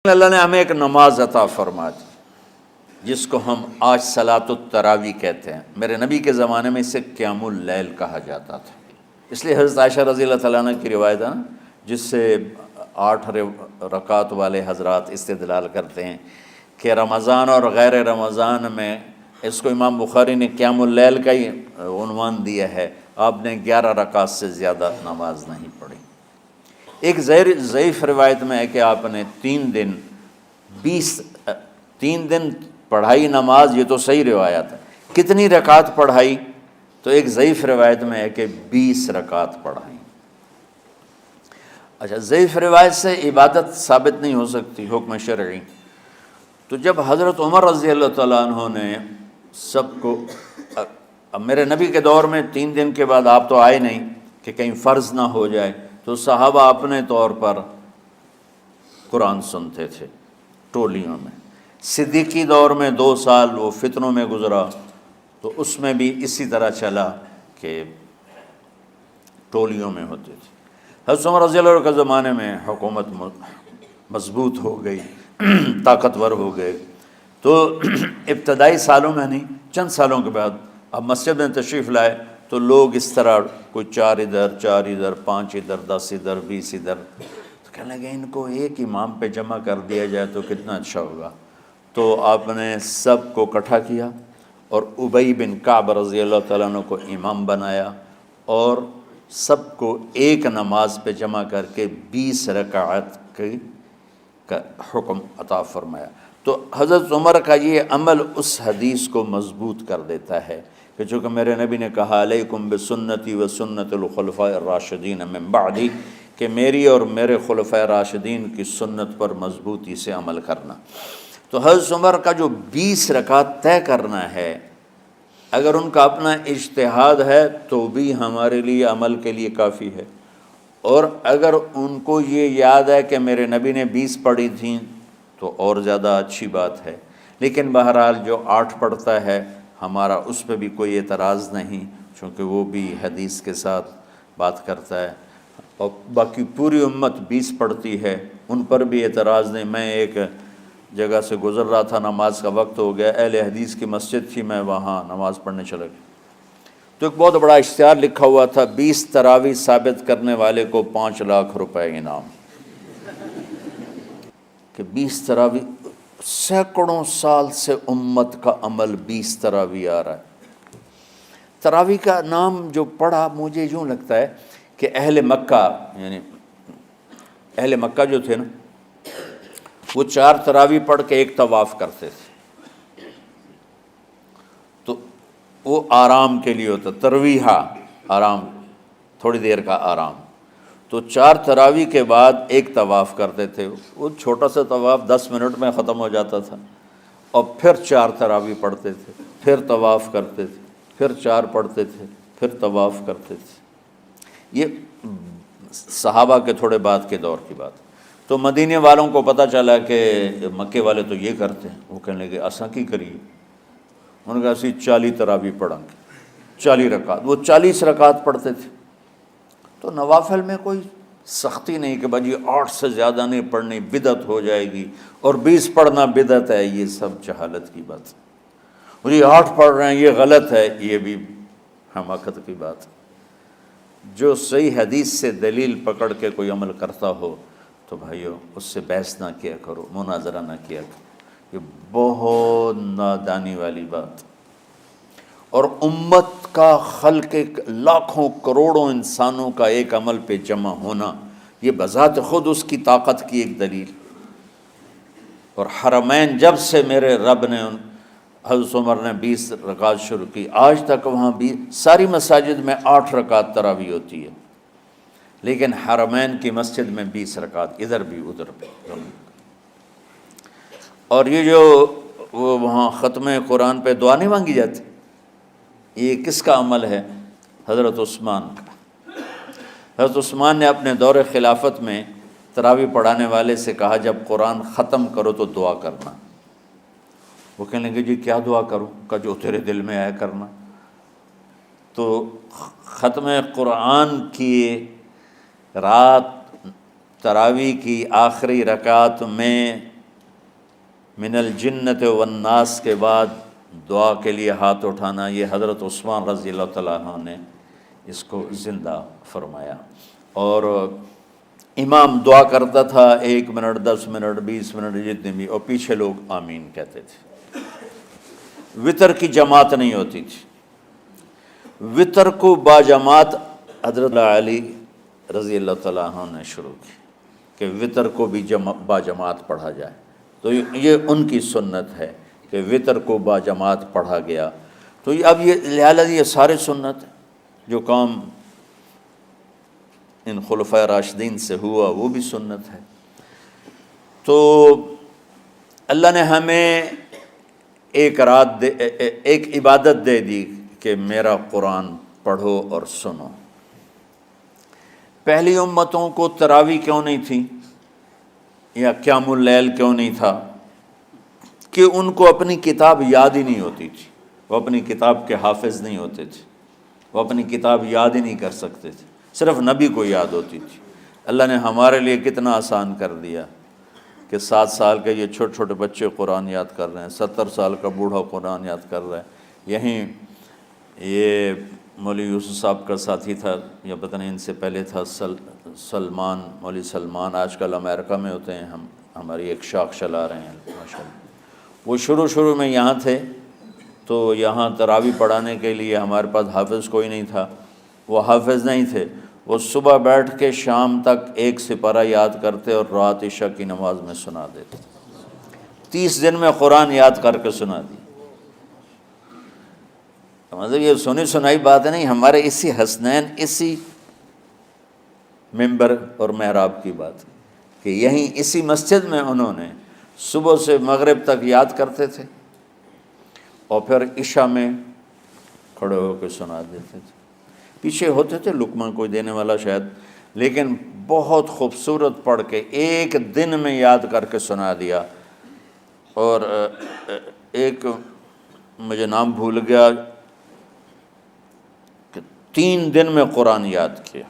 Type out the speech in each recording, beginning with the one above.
اللہ نے ہمیں ایک نماز عطا فرما دی جس کو ہم آج صلاۃ التراویح کہتے ہیں۔ میرے نبی کے زمانے میں اسے قیام اللیل کہا جاتا تھا، اس لیے حضرت عائشہ رضی اللہ تعالیٰ عنہ کی روایت ہے نا، جس سے 8 رکعت والے حضرات استدلال کرتے ہیں کہ رمضان اور غیر رمضان میں اس کو امام بخاری نے قیام اللیل کا ہی عنوان دیا ہے۔ آپ نے 11 رکعت سے زیادہ نماز نہیں پڑھی۔ ایک ضعیف روایت میں ہے کہ آپ نے 3 دن پڑھائی نماز، یہ تو صحیح روایت ہے۔ کتنی رکعت پڑھائی؟ تو ایک ضعیف روایت میں ہے کہ 20 رکعت پڑھائی۔ اچھا، ضعیف روایت سے عبادت ثابت نہیں ہو سکتی حکم شرعی۔ تو جب حضرت عمر رضی اللہ تعالیٰ عنہ نے سب کو، اب میرے نبی کے دور میں 3 دن کے بعد آپ تو آئے نہیں کہ کہیں فرض نہ ہو جائے، تو صحابہ اپنے طور پر قرآن سنتے تھے ٹولیوں میں۔ صدیقی دور میں 2 سال وہ فتنوں میں گزرا، تو اس میں بھی اسی طرح چلا کہ ٹولیوں میں ہوتے تھے۔ حضرت عمر رضی اللہ عنہ کے زمانے میں حکومت مضبوط ہو گئی، طاقتور ہو گئے، تو ابتدائی سالوں میں نہیں، چند سالوں کے بعد اب مسجد میں تشریف لائے تو لوگ اس طرح کوئی 4 ادھر 4 ادھر 5 ادھر 10 ادھر 20 ادھر، تو کہنے لگے ان کو ایک امام پہ جمع کر دیا جائے تو کتنا اچھا ہوگا۔ تو آپ نے سب کو اکٹھا کیا اور ابی بن کعب رضی اللہ تعالیٰ عنہ کو امام بنایا اور سب کو ایک نماز پہ جمع کر کے 20 رکعت کا حکم عطا فرمایا۔ تو حضرت عمر کا یہ عمل اس حدیث کو مضبوط کر دیتا ہے کہ چونکہ میرے نبی نے کہا علیکم بسنتی و سنت الخلفاء الراشدین من بعدی، کہ میری اور میرے خلفاء راشدین کی سنت پر مضبوطی سے عمل کرنا۔ تو حضرت عمر کا جو 20 رکعت طے کرنا ہے، اگر ان کا اپنا اجتہاد ہے تو بھی ہمارے لیے عمل کے لیے کافی ہے، اور اگر ان کو یہ یاد ہے کہ میرے نبی نے 20 پڑھی تھیں تو اور زیادہ اچھی بات ہے۔ لیکن بہرحال جو 8 پڑھتا ہے ہمارا اس پہ بھی کوئی اعتراض نہیں، چونکہ وہ بھی حدیث کے ساتھ بات کرتا ہے، اور باقی پوری امت 20 پڑھتی ہے، ان پر بھی اعتراض نہیں۔ میں ایک جگہ سے گزر رہا تھا، نماز کا وقت ہو گیا، اہل حدیث کی مسجد تھی، میں وہاں نماز پڑھنے چلا گیا، تو ایک بہت بڑا اشتہار لکھا ہوا تھا، 20 تراویح ثابت کرنے والے کو 5 لاکھ روپے انعام۔ کہ 20 تراویح، سینکڑوں سال سے امت کا عمل 20 تراویح آ رہا ہے۔ تراویح کا نام جو پڑھا، مجھے یوں لگتا ہے کہ اہل مکہ، یعنی اہل مکہ جو تھے نا، وہ 4 تراویح پڑھ کے ایک طواف کرتے تھے، تو وہ آرام کے لیے ہوتا، ترویحہ آرام، تھوڑی دیر کا آرام۔ تو 4 تراویح کے بعد ایک طواف کرتے تھے، وہ چھوٹا سا طواف 10 منٹ میں ختم ہو جاتا تھا، اور پھر 4 تراویح پڑھتے تھے، پھر طواف کرتے تھے، پھر 4 پڑھتے تھے، پھر طواف کرتے تھے۔ یہ صحابہ کے تھوڑے بعد کے دور کی بات۔ تو مدینے والوں کو پتہ چلا کہ مکے والے تو یہ کرتے ہیں، وہ کہنے لگے اساں کی کریے؟ انہوں نے کہا اسی 40 تراویح پڑھیں گے، 40 رکعت، وہ 40 رکعت پڑھتے تھے۔ تو نوافل میں کوئی سختی نہیں کہ بھائی 8 سے زیادہ نہیں پڑھنی، بدعت ہو جائے گی، اور 20 پڑھنا بدعت ہے، یہ سب جہالت کی بات ہے۔ اور یہ 8 پڑھ رہے ہیں یہ غلط ہے، یہ بھی حماقت کی بات ہے۔ جو صحیح حدیث سے دلیل پکڑ کے کوئی عمل کرتا ہو تو بھائیو اس سے بحث نہ کیا کرو، مناظرہ نہ کیا کرو، یہ بہت نادانی والی بات۔ اور امت کا، خلق لاکھوں کروڑوں انسانوں کا ایک عمل پہ جمع ہونا، یہ بذات خود اس کی طاقت کی ایک دلیل۔ اور حرمین جب سے میرے رب نے، حضرت عمر نے 20 رکعت شروع کی، آج تک وہاں بھی ساری مساجد میں 8 رکعت تراویح ہوتی ہے، لیکن حرمین کی مسجد میں 20 رکعت، ادھر بھی ادھر بھی۔ اور یہ جو وہ وہاں ختم قرآن پہ دعا نہیں مانگی جاتی، یہ کس کا عمل ہے؟ حضرت عثمان کا۔ حضرت عثمان نے اپنے دور خلافت میں تراویح پڑھانے والے سے کہا جب قرآن ختم کرو تو دعا کرنا۔ وہ کہنے لگے جی کیا دعا کروں؟ کہ جو تیرے دل میں آیا کرنا۔ تو ختم قرآن کی رات تراویح کی آخری رکعت میں من الجنت والناس کے بعد دعا کے لیے ہاتھ اٹھانا، یہ حضرت عثمان رضی اللہ تعالیٰ عنہ نے اس کو زندہ فرمایا۔ اور امام دعا کرتا تھا 1 منٹ 10 منٹ 20 منٹ جتنے بھی، اور پیچھے لوگ آمین کہتے تھے۔ وطر کی جماعت نہیں ہوتی تھی، وطر کو باجماعت حضرت علی رضی اللہ تعالیٰ عنہ نے شروع کی کہ وطر کو بھی باجماعت پڑھا جائے، تو یہ ان کی سنت ہے کہ وطر کو باجماعت پڑھا گیا۔ تو اب یہ لہٰذا یہ سارے سنت جو کام ان خلفۂ راشدین سے ہوا وہ بھی سنت ہے۔ تو اللہ نے ہمیں ایک عبادت دے دی کہ میرا قرآن پڑھو اور سنو۔ پہلی امتوں کو تراویح کیوں نہیں تھی یا قیام اللیل کیوں نہیں تھا؟ کہ ان کو اپنی کتاب یاد ہی نہیں ہوتی تھی، وہ اپنی کتاب کے حافظ نہیں ہوتے تھے، وہ اپنی کتاب یاد ہی نہیں کر سکتے تھے، صرف نبی کو یاد ہوتی تھی۔ اللہ نے ہمارے لیے کتنا آسان کر دیا کہ 7 سال کے یہ چھوٹے چھوٹے بچے قرآن یاد کر رہے ہیں، 70 سال کا بوڑھا قرآن یاد کر رہا ہے۔ یہیں یہ مولوی یوسف صاحب کا ساتھی تھا یا پتہ نہیں ان سے پہلے تھا، سلمان، مولوی سلمان، آج کل امریکہ میں ہوتے ہیں، ہماری ایک شاخ چلا رہے ہیں ماشاءاللہ۔ وہ شروع میں یہاں تھے، تو یہاں تراویح پڑھانے کے لیے ہمارے پاس حافظ کوئی نہیں تھا، وہ حافظ نہیں تھے، وہ صبح بیٹھ کے شام تک 1 سپارہ یاد کرتے اور رات عشاء کی نماز میں سنا دیتے۔ 30 دن میں قرآن یاد کر کے سنا دی۔ مطلب یہ سنی سنائی بات نہیں، ہمارے اسی حسنین، اسی ممبر اور محراب کی بات کہ یہیں اسی مسجد میں انہوں نے صبح سے مغرب تک یاد کرتے تھے اور پھر عشاء میں کھڑے ہو کے سنا دیتے تھے۔ پیچھے ہوتے تھے لقمہ کوئی دینے والا شاید، لیکن بہت خوبصورت پڑھ کے 1 دن میں یاد کر کے سنا دیا۔ اور ایک مجھے نام بھول گیا کہ 3 دن میں قرآن یاد کیا،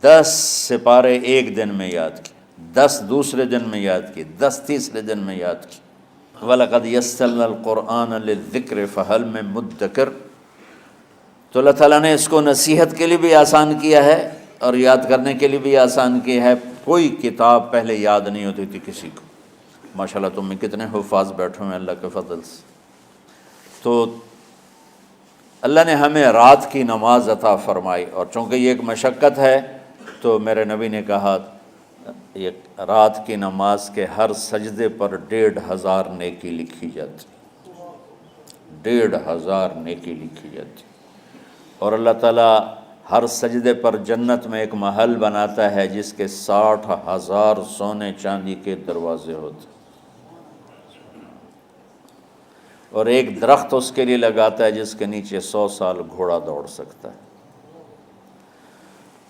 10 سپارے 1 دن میں یاد کیے، 10 دوسرے دن میں یاد کیے، 10 تیسرے دن میں یاد کیے۔ وَلَقَدْ يَسَّرْنَا الْقُرْآنَ لِلذِّكْرِ فَهَلْ مِن مُدَّكِرٍ۔ تو اللہ تعالیٰ نے اس کو نصیحت کے لیے بھی آسان کیا ہے اور یاد کرنے کے لیے بھی آسان کیا ہے۔ کوئی کتاب پہلے یاد نہیں ہوتی تھی کسی کو، ماشاءاللہ تم میں کتنے حفاظ بیٹھے ہیں اللہ کے فضل سے۔ تو اللہ نے ہمیں رات کی نماز عطا فرمائی، اور چونکہ یہ ایک مشقت ہے تو میرے نبی نے کہا یہ رات کی نماز کے ہر سجدے پر 1500 نیکی لکھی جاتی، 1500 نیکی لکھی جاتی۔ اور اللہ تعالیٰ ہر سجدے پر جنت میں ایک محل بناتا ہے جس کے 60,000 سونے چاندی کے دروازے ہوتے ہیں، اور ایک درخت اس کے لیے لگاتا ہے جس کے نیچے 100 سال گھوڑا دوڑ سکتا ہے۔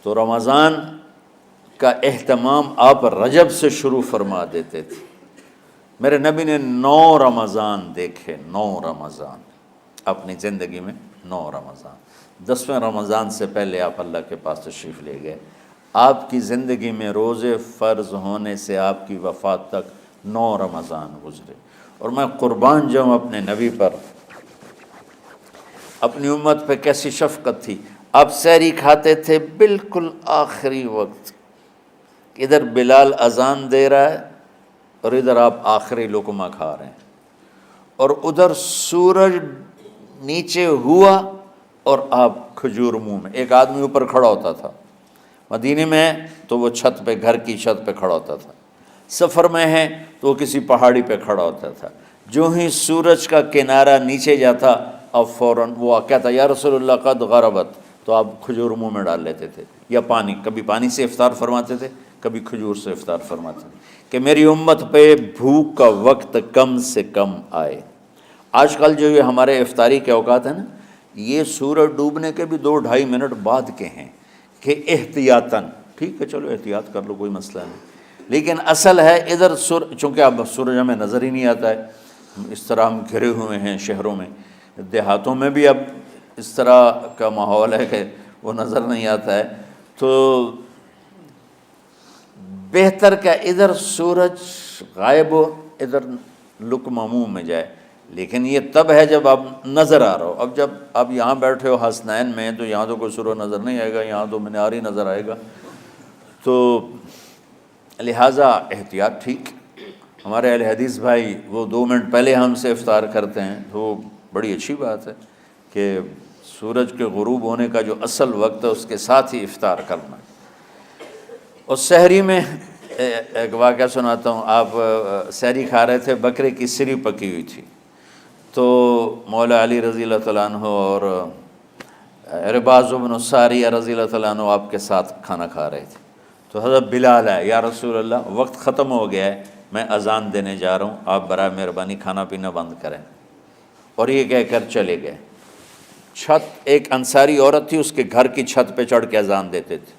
تو رمضان کا اہتمام آپ رجب سے شروع فرما دیتے تھے۔ میرے نبی نے 9 رمضان دیکھے، 9 رمضان اپنی زندگی میں، 9 رمضان۔ 10ویں رمضان سے پہلے آپ اللہ کے پاس تشریف لے گئے۔ آپ کی زندگی میں روزے فرض ہونے سے آپ کی وفات تک 9 رمضان گزرے، اور میں قربان جاؤں اپنے نبی پر، اپنی امت پہ کیسی شفقت تھی۔ آپ سحری کھاتے تھے بالکل آخری وقت، ادھر بلال اذان دے رہا ہے اور ادھر آپ آخری لقمہ کھا رہے ہیں، اور ادھر سورج نیچے ہوا اور آپ کھجور منہ میں۔ ایک آدمی اوپر کھڑا ہوتا تھا مدینے میں تو وہ چھت پہ، گھر کی چھت پہ کھڑا ہوتا تھا، سفر میں ہے تو وہ کسی پہاڑی پہ کھڑا ہوتا تھا۔ جو ہی سورج کا کنارہ نیچے جاتا اب فوراً وہ کہتا یا رسول اللہ قد غربت، تو آپ کھجور منہ میں ڈال لیتے تھے، یا پانی، کبھی پانی سے افطار فرماتے تھے، کبھی کھجور سے افطار فرماتے تھے، کہ میری امت پہ بھوک کا وقت کم سے کم آئے۔ آج کل جو یہ ہمارے افطاری کے اوقات ہیں نا، یہ سورج ڈوبنے کے بھی 2-2.5 منٹ بعد کے ہیں کہ احتیاطاً، ٹھیک ہے چلو احتیاط کر لو کوئی مسئلہ نہیں، لیکن اصل ہے ادھر چونکہ اب سورج ہمیں نظر ہی نہیں آتا ہے، اس طرح ہم گھرے ہوئے ہیں شہروں میں، دیہاتوں میں بھی اب اس طرح کا ماحول ہے کہ وہ نظر نہیں آتا ہے، تو بہتر کہ ادھر سورج غائب ہو، ادھر لقمہ منہ میں جائے، لیکن یہ تب ہے جب آپ نظر آ رہا ہو۔ اب جب آپ یہاں بیٹھے ہو حسنین میں تو یہاں تو کوئی سورہ نظر نہیں آئے گا، یہاں تو مینار ہی نظر آئے گا، تو لہٰذا احتیاط ٹھیک۔ ہمارے اہل حدیث بھائی وہ 2 منٹ پہلے ہم سے افطار کرتے ہیں، تو بڑی اچھی بات ہے کہ سورج کے غروب ہونے کا جو اصل وقت ہے اس کے ساتھ ہی افطار کرنا۔ اور سحری میں ایک واقعہ سناتا ہوں، آپ سحری کھا رہے تھے، بکرے کی سری پکی ہوئی تھی، تو مولا علی رضی اللہ تعالیٰ عنہ اور عرباض بن ساریہ رضی اللہ تعالیٰ عنہ آپ کے ساتھ کھانا کھا رہے تھے، تو حضرت بلال ہے، یا رسول اللہ وقت ختم ہو گیا ہے، میں اذان دینے جا رہا ہوں، آپ برائے مہربانی کھانا پینا بند کریں۔ اور یہ کہہ کر چلے گئے۔ چھت، ایک انصاری عورت تھی، اس کے گھر کی چھت پہ چڑھ کے اذان دیتے تھے۔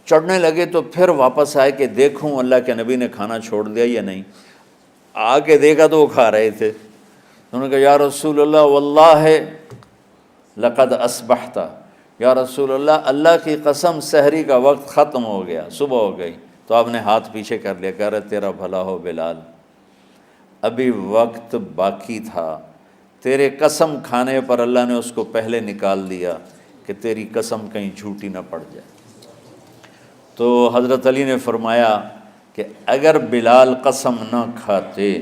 چڑھنے لگے تو پھر واپس آئے کہ دیکھوں اللہ کے نبی نے کھانا چھوڑ دیا یا نہیں۔ آ کے دیکھا تو وہ کھا رہے تھے۔ انہوں نے کہا یا رسول اللہ واللہ لقد اصبحت، یا رسول اللہ اللہ کی قسم سحری کا وقت ختم ہو گیا، صبح ہو گئی۔ تو آپ نے ہاتھ پیچھے کر لیا، کہہ رہے تیرا بھلا ہو بلال، ابھی وقت باقی تھا، تیرے قسم کھانے پر اللہ نے اس کو پہلے نکال دیا کہ تیری قسم کہیں جھوٹی نہ پڑ جائے۔ تو حضرت علی نے فرمایا کہ اگر بلال قسم نہ کھاتے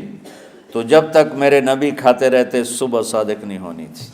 تو جب تک میرے نبی کھاتے رہتے صبح صادق نہیں ہونی تھی۔